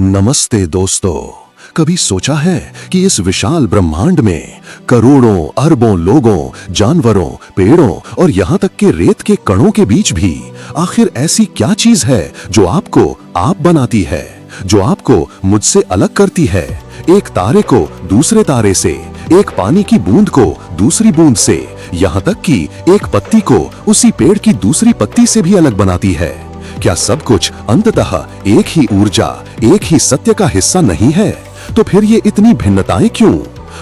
नमस्ते दोस्तों। कभी सोचा है कि इस विशाल ब्रह्मांड में करोड़ों अरबों लोगों, जानवरों, पेड़ों और यहाँ तक के रेत के कणों के बीच भी आखिर ऐसी क्या चीज है जो आपको आप बनाती है, जो आपको मुझसे अलग करती है? एक तारे को दूसरे तारे से, एक पानी की बूंद को दूसरी बूंद से, यहाँ तक कि एक पत्ती को उसी पेड़ की दूसरी पत्ती से भी अलग बनाती है। क्या सब कुछ अंततः एक ही ऊर्जा, एक ही सत्य का हिस्सा नहीं है? तो फिर ये इतनी भिन्नताएं क्यों?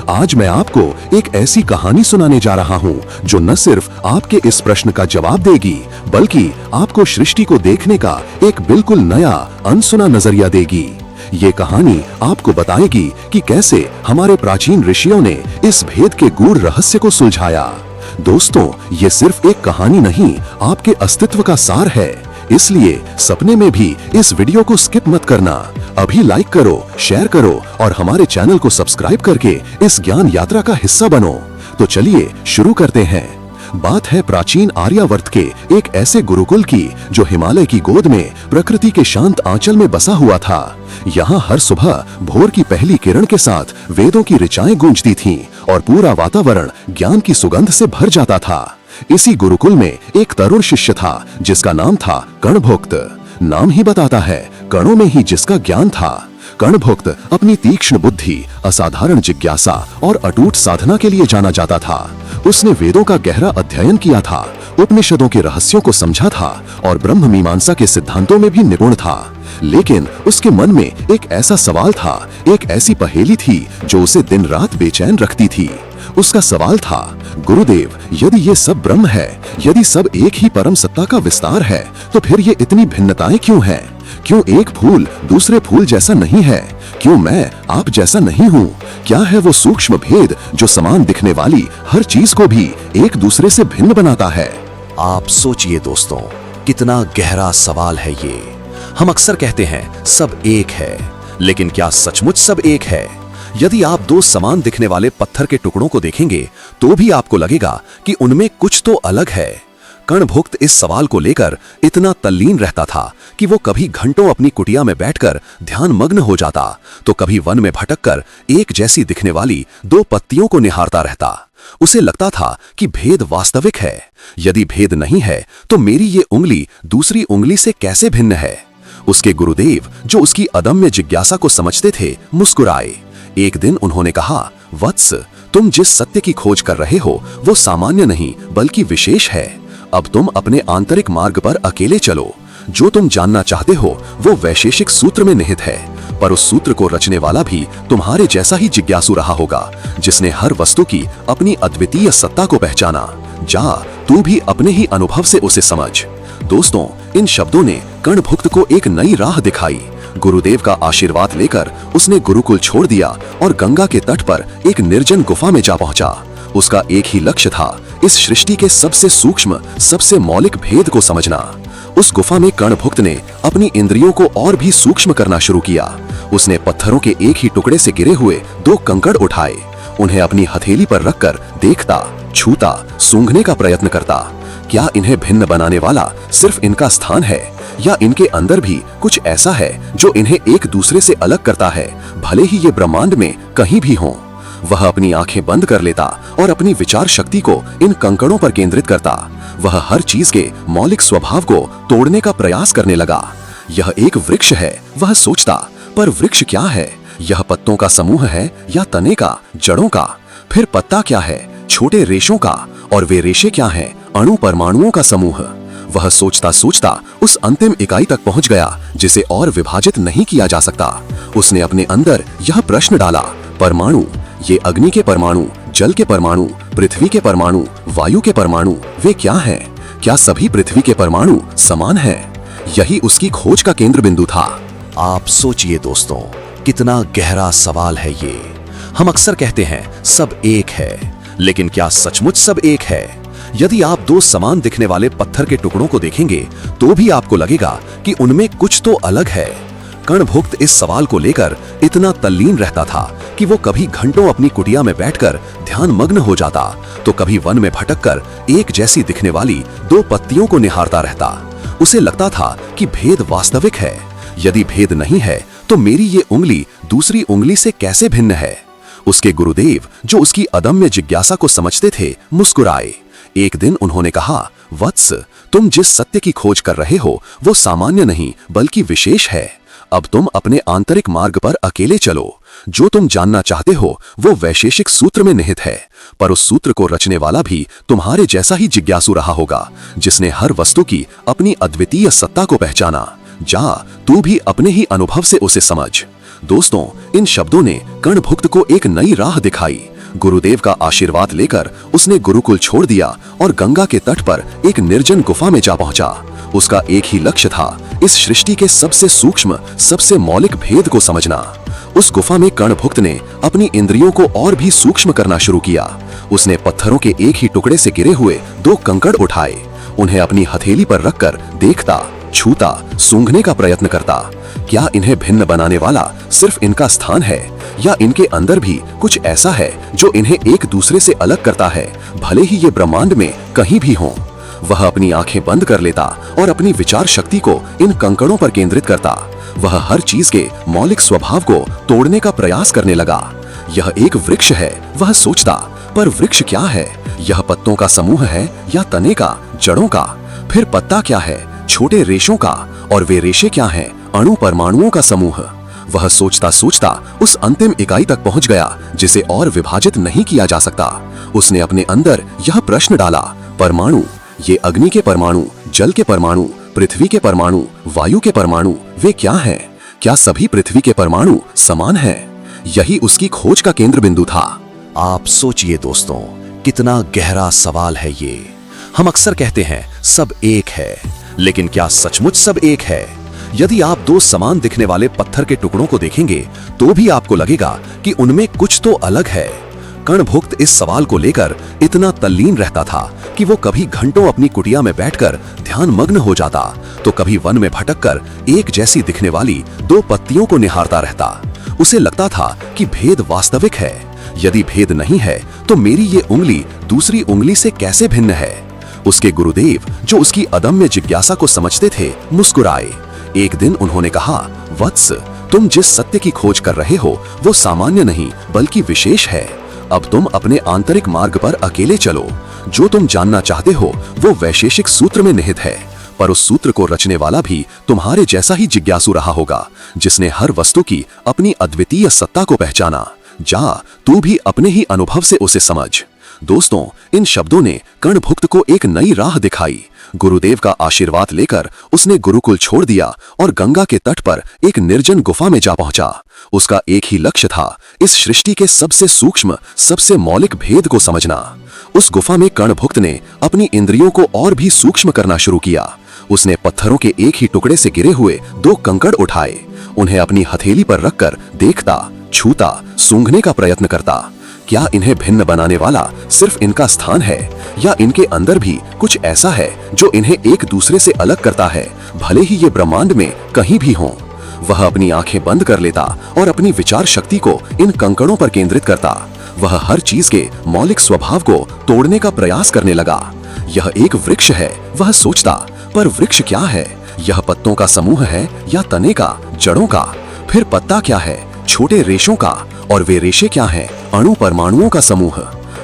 आज मैं आपको एक ऐसी कहानी सुनाने जा रहा हूँ जो न सिर्फ आपके इस प्रश्न का जवाब देगी, बल्कि आपको सृष्टि को देखने का एक बिल्कुल नया, अनसुना नजरिया देगी। ये कहानी आपको बताएगी कि कैसे हमारे प्राचीन ऋषियों ने इस भेद के गूढ़ रहस्य को सुलझाया। दोस्तों, ये सिर्फ एक कहानी नहीं, आपके अस्तित्व का सार है। इसलिए सपने में भी इस वीडियो को स्किप मत करना। अभी लाइक करो, शेयर करो और हमारे चैनल को सब्सक्राइब करके इस ज्ञान यात्रा का हिस्सा बनो। तो चलिए शुरू करते हैं। बात है प्राचीन आर्यावर्त के एक ऐसे गुरुकुल की जो हिमालय की गोद में प्रकृति के शांत आंचल में बसा हुआ था। यहाँ हर सुबह भोर की पहली किरण के साथ वेदों की ऋचाएं गूंजती थीं और पूरा वातावरण ज्ञान की सुगंध से भर जाता था। इसी गुरुकुल में एक तरुण शिष्य था जिसका नाम था कणभुक्त। नाम ही बताता है, कणों में ही जिसका ज्ञान था। कणभुक्त अपनी तीक्ष्ण बुद्धि, असाधारण जिज्ञासा और अटूट साधना के लिए जाना जाता था। उसने वेदों का गहरा अध्ययन किया था, उपनिषदों के रहस्यों को समझा था और ब्रह्म मीमांसा के सिद्धांतों में भी निपुण था। लेकिन उसके मन में एक ऐसा सवाल था, एक ऐसी पहेली थी जो उसे दिन रात बेचैन रखती थी। उसका सवाल था, गुरुदेव, यदि ये सब ब्रह्म है, यदि सब एक ही परम सत्ता का विस्तार है, तो फिर ये इतनी भिन्नताएं क्यों हैं? क्यों एक फूल दूसरे फूल जैसा नहीं है? क्यों मैं आप जैसा नहीं हूँ? क्या है वो सूक्ष्म भेद जो समान दिखने वाली हर चीज को भी एक दूसरे से भिन्न बनाता है? आप सोचिए दोस्तों, कितना गहरा सवाल है ये। हम अक्सर कहते हैं सब एक है, लेकिन क्या सचमुच सब एक है? यदि आप दो समान दिखने वाले पत्थर के टुकड़ों को देखेंगे तो भी आपको लगेगा कि उनमें कुछ तो अलग है। कणभुक्त इस सवाल को लेकर इतना तल्लीन रहता था कि वो कभी घंटों अपनी कुटिया में बैठकर ध्यान मग्न हो जाता, तो कभी वन में भटककर एक जैसी दिखने वाली दो पत्तियों को निहारता रहता। उसे लगता था कि भेद वास्तविक है। यदि भेद नहीं है तो मेरी ये उंगली दूसरी उंगली से कैसे भिन्न है? उसके गुरुदेव, जो उसकी अदम्य जिज्ञासा को समझते थे, मुस्कुराए। एक दिन उन्होंने कहा, वत्स, तुम जिस सत्य की खोज कर रहे हो वो सामान्य नहीं बल्कि विशेष है। अब तुम अपने आंतरिक मार्ग पर अकेले चलो। जो तुम जानना चाहते हो वो वैशेषिक सूत्र में निहित है, पर उस सूत्र को रचने वाला भी तुम्हारे जैसा ही जिज्ञासु रहा होगा, जिसने हर वस्तु की अपनी अद्वितीय सत्ता को पहचाना। जा, तू भी अपने ही अनुभव से उसे समझ। दोस्तों, इन शब्दों ने कणभुक्त को एक नई राह दिखाई। गुरुदेव का आशीर्वाद लेकर उसने गुरुकुल छोड़ दिया और गंगा के तट पर एक निर्जन गुफा में जा पहुंचा। उसका एक ही लक्ष्य था, इस सृष्टि के सबसे सूक्ष्म, सबसे मौलिक भेद को समझना। उस गुफा में कणभुक्त ने अपनी इंद्रियों को और भी सूक्ष्म करना शुरू किया। उसने पत्थरों के एक ही टुकड़े से गिरे हुए दो कंकड़ उठाए, उन्हें अपनी हथेली पर रखकर देखता, छूता, सूंघने का प्रयत्न करता। क्या इन्हें भिन्न बनाने वाला सिर्फ इनका स्थान है, या इनके अंदर भी कुछ ऐसा है जो इन्हें एक दूसरे से अलग करता है, भले ही ये ब्रह्मांड में कहीं भी हों? वह अपनी आंखें बंद कर लेता और अपनी विचार शक्ति को इन कंकड़ों पर केंद्रित करता। वह हर चीज के मौलिक स्वभाव को तोड़ने का प्रयास करने लगा। यह एक वृक्ष है, वह सोचता, पर वृक्ष क्या है? यह पत्तों का समूह है या तने का, जड़ों का? फिर पत्ता क्या है? छोटे रेशों का। और वे रेशे क्या हैं? अणु परमाणुओं का समूह। वह सोचता सोचता उस अंतिम इकाई तक पहुंच गया जिसे और विभाजित नहीं किया जा सकता। उसने अपने अंदर यह प्रश्न डाला, परमाणु, ये अग्नि के परमाणु, जल के परमाणु, पृथ्वी के परमाणु, वायु के परमाणु, वे क्या हैं? क्या सभी पृथ्वी के परमाणु समान हैं? यही उसकी खोज का केंद्र बिंदु था। आप सोचिए दोस्तों, कितना गहरा सवाल है ये। हम अक्सर कहते हैं सब एक है, लेकिन क्या सचमुच सब एक है? यदि आप दो समान दिखने वाले पत्थर के टुकड़ों को देखेंगे तो भी आपको लगेगा कि उनमें कुछ तो अलग है। कणभुक्त इस सवाल को लेकर इतना तल्लीन रहता था कि वो कभी घंटों अपनी कुटिया में बैठकर ध्यान मग्न हो जाता, तो कभी वन में भटककर एक जैसी दिखने वाली दो पत्तियों को निहारता रहता। उसे लगता था कि भेद वास्तविक है। यदि भेद नहीं है तो मेरी ये उंगली दूसरी उंगली से कैसे भिन्न है? उसके गुरुदेव, जो उसकी अदम्य जिज्ञासा को समझते थे, मुस्कुराए। एक दिन उन्होंने कहा, वत्स, तुम जिस सत्य की खोज कर रहे हो वो सामान्य नहीं बल्कि विशेष है। अब तुम अपने आंतरिक मार्ग पर अकेले चलो। जो तुम जानना चाहते हो वो वैशेषिक सूत्र में निहित है, पर उस सूत्र को रचने वाला भी तुम्हारे जैसा ही जिज्ञासु रहा होगा, जिसने हर वस्तु की अपनी अद्वितीय सत्ता को पहचाना। जा, तू भी अपने ही अनुभव से उसे समझ। दोस्तों, इन शब्दों ने कर्णभुक्त को एक नई राह दिखाई। गुरुदेव का आशीर्वाद लेकर उसने गुरुकुल छोड़ दिया और गंगा के तट पर एक निर्जन गुफा में जा पहुंचा। उसका एक ही लक्ष्य था, इस सृष्टि के सबसे सूक्ष्म, सबसे मौलिक भेद को समझना। उस गुफा में कर्णभुक्त ने अपनी इंद्रियों को और भी सूक्ष्म करना शुरू किया। उसने पत्थरों के एक ही टुकड़े से गिरे हुए 2 कंकड़ उठाए, उन्हें अपनी हथेली पर रखकर देखता, छूता, सूंघने का प्रयत्न करता। क्या इन्हें भिन्न बनाने वाला सिर्फ इनका स्थान है, या इनके अंदर भी कुछ ऐसा है जो इन्हें एक दूसरे से अलग करता है, भले ही ये ब्रह्मांड में कहीं भी हों? वह अपनी आंखें बंद कर लेता और अपनी विचार शक्ति को इन कंकड़ों पर केंद्रित करता। वह हर चीज के मौलिक स्वभाव को तोड़ने का प्रयास करने लगा। यह एक वृक्ष है, वह सोचता, पर वृक्ष क्या है? यह पत्तों का समूह है या तने का, जड़ों का? फिर पत्ता क्या है? छोटे रेशों का। और वे रेशे क्या हैं? अणु परमाणुओं का समूह। वह सोचता सोचता उस अंतिम इकाई तक पहुंच गया जिसे और विभाजित नहीं किया जा सकता। उसने अपने अंदर यह प्रश्न डाला, परमाणु, ये अग्नि के परमाणु, जल के परमाणु, पृथ्वी के परमाणु, वायु के परमाणु, वे क्या हैं? क्या सभी पृथ्वी के परमाणु समान हैं? यही उसकी खोज का केंद्र बिंदु था। आप सोचिए दोस्तों, कितना गहरा सवाल है ये। हम अक्सर कहते हैं सब एक है, लेकिन क्या सचमुच सब एक है? यदि आप 2 समान दिखने वाले पत्थर के टुकड़ों को देखेंगे तो भी आपको लगेगा कि उनमें कुछ तो अलग है। कर्णभुक्त इस सवाल को लेकर इतना तल्लीन रहता था कि वो कभी घंटों अपनी कुटिया में बैठकर ध्यान मग्न हो जाता, तो कभी वन में भटककर एक जैसी दिखने वाली 2 पत्तियों को निहारता रहता। उसे लगता था कि भेद वास्तविक है। यदि भेद नहीं है तो मेरी ये उंगली दूसरी उंगली से कैसे भिन्न है? उसके गुरुदेव, जो उसकी अदम्य जिज्ञासा को समझते थे, मुस्कुराए। एक दिन उन्होंने कहा, वत्स, तुम जिस सत्य की खोज कर रहे हो वो सामान्य नहीं बल्कि विशेष है। अब तुम अपने आंतरिक मार्ग पर अकेले चलो। जो तुम जानना चाहते हो वो वैशेषिक सूत्र में निहित है, पर उस सूत्र को रचने वाला भी तुम्हारे जैसा ही जिज्ञासु रहा होगा, जिसने हर वस्तु की अपनी अद्वितीय सत्ता को पहचाना। जा, तू भी अपने ही अनुभव से उसे समझ। दोस्तों, इन शब्दों ने कर्णभुक्त को एक नई राह दिखाई। गुरुदेव का आशीर्वाद लेकर उसने गुरुकुल छोड़ दिया और गंगा के तट पर एक निर्जन गुफा में जा पहुंचा। उसका एक ही लक्ष्य था, इस सृष्टि के सबसे सूक्ष्म, सबसे मौलिक भेद को समझना। उस गुफा में कर्णभुक्त ने अपनी इंद्रियों को और भी सूक्ष्म करना शुरू किया। उसने पत्थरों के एक ही टुकड़े से गिरे हुए 2 कंकड़ उठाए, उन्हें अपनी हथेली पर रखकर देखता, छूता, सूंघने का प्रयत्न करता। क्या इन्हें भिन्न बनाने वाला सिर्फ इनका स्थान है, या इनके अंदर भी कुछ ऐसा है जो इन्हें एक दूसरे से अलग करता है, भले ही ये ब्रह्मांड में कहीं भी हों? वह अपनी आंखें बंद कर लेता और अपनी विचार शक्ति को इन कंकड़ों पर केंद्रित करता। वह हर चीज के मौलिक स्वभाव को तोड़ने का प्रयास करने लगा। यह एक वृक्ष है, वह सोचता, पर वृक्ष क्या है? यह पत्तों का समूह है या तने का, जड़ों का? फिर पत्ता क्या है? छोटे रेशों का। और वे रेशे क्या हैं? अणु परमाणुओं का समूह।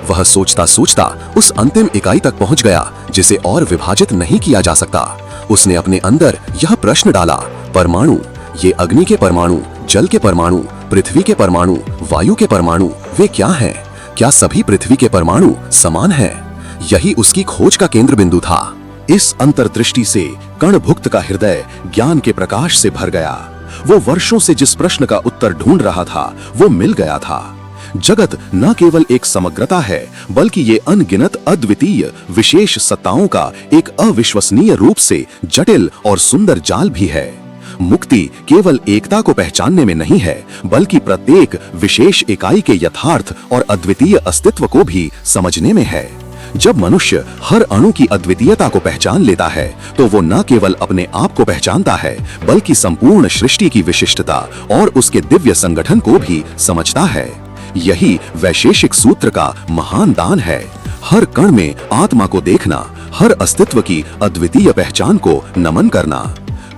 वह सोचता सोचता उस अंतिम इकाई तक पहुंच गया जिसे और विभाजित नहीं किया जा सकता। उसने अपने अंदर यह प्रश्न डाला, परमाणु, ये अग्नि के परमाणु, जल के परमाणु, पृथ्वी के परमाणु, वायु के परमाणु, वे क्या हैं? क्या सभी पृथ्वी के परमाणु समान हैं? यही उसकी खोज का केंद्र बिंदु था। इस अंतर्दृष्टि से कर्णभुक्त का हृदय ज्ञान के प्रकाश से भर गया। वो वर्षों से जिस प्रश्न का उत्तर ढूंढ रहा था वो मिल गया था। जगत न केवल एक समग्रता है बल्कि ये अनगिनत अद्वितीय विशेष सत्ताओं का एक अविश्वसनीय रूप से जटिल और सुंदर जाल भी है। मुक्ति केवल एकता को पहचानने में नहीं है बल्कि प्रत्येक विशेष इकाई के यथार्थ और अद्वितीय अस्तित्व को भी समझने में है। जब मनुष्य हर अणु की अद्वितीयता को पहचान लेता है तो वो न केवल अपने आप को पहचानता है बल्कि संपूर्ण सृष्टि की विशिष्टता और उसके दिव्य संगठन को भी समझता है। यही वैशेषिक सूत्र का महान दान है। हर कण में आत्मा को देखना, हर अस्तित्व की अद्वितीय पहचान को नमन करना।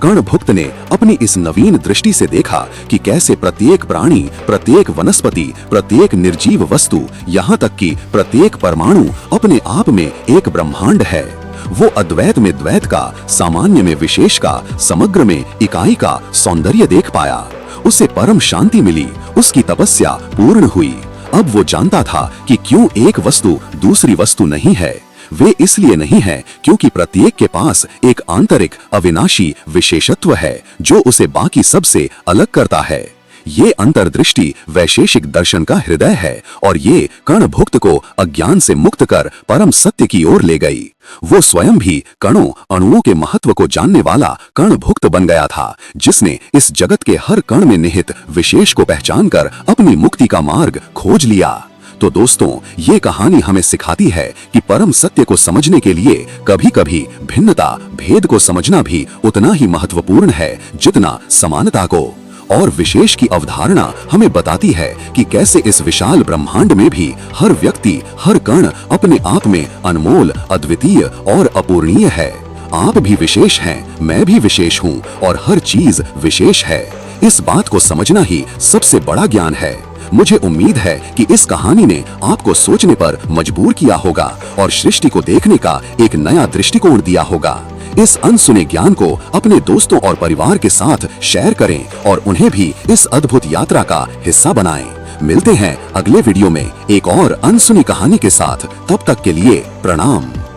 कर्णभुक्त ने अपनी इस नवीन दृष्टि से देखा कि कैसे प्रत्येक प्राणी, प्रत्येक वनस्पति, प्रत्येक निर्जीव वस्तु, यहाँ तक कि प्रत्येक परमाणु अपने आप में एक ब्रह्मांड है। वो अद्वैत में द्वैत का, सामान्य में विशेष का, समग्र में इकाई का सौंदर्य देख पाया। उसे परम शांति मिली, उसकी तपस्या पूर्ण हुई। अब वो जानता था कि क्यों एक वस्तु दूसरी वस्तु नहीं है। वे इसलिए नहीं है क्योंकि प्रत्येक के पास एक आंतरिक अविनाशी विशेषत्व है जो उसे बाकी सब से अलग करता है। ये अंतर्दृष्टि वैशेषिक दर्शन का हृदय है और ये कर्णभुक्त को अज्ञान से मुक्त कर परम सत्य की ओर ले गई। वो स्वयं भी कणों, अणुओं के महत्व को जानने वाला कर्णभुक्त बन गया था, जिसने इस जगत के हर कण में निहित विशेष को पहचानकर अपनी मुक्ति का मार्ग खोज लिया। तो दोस्तों, ये कहानी हमें सिखाती है कि परम सत्य को समझने के लिए कभी-कभी भिन्नता, भेद को समझना भी उतना ही महत्वपूर्ण है जितना समानता को। और विशेष की अवधारणा हमें बताती है कि कैसे इस विशाल ब्रह्मांड में भी हर व्यक्ति, हर कण अपने आप में अनमोल, अद्वितीय और अपूर्णीय है। आप भी विशेष हैं, मैं भी विशेष हूँ और हर चीज विशेष है। इस बात को समझना ही सबसे बड़ा ज्ञान है। मुझे उम्मीद है कि इस कहानी ने आपको सोचने पर मजबूर किया होगा और सृष्टि को देखने का एक नया दृष्टिकोण दिया होगा। इस अनसुने ज्ञान को अपने दोस्तों और परिवार के साथ शेयर करें और उन्हें भी इस अद्भुत यात्रा का हिस्सा बनाएं। मिलते हैं अगले वीडियो में एक और अनसुनी कहानी के साथ। तब तक के लिए प्रणाम।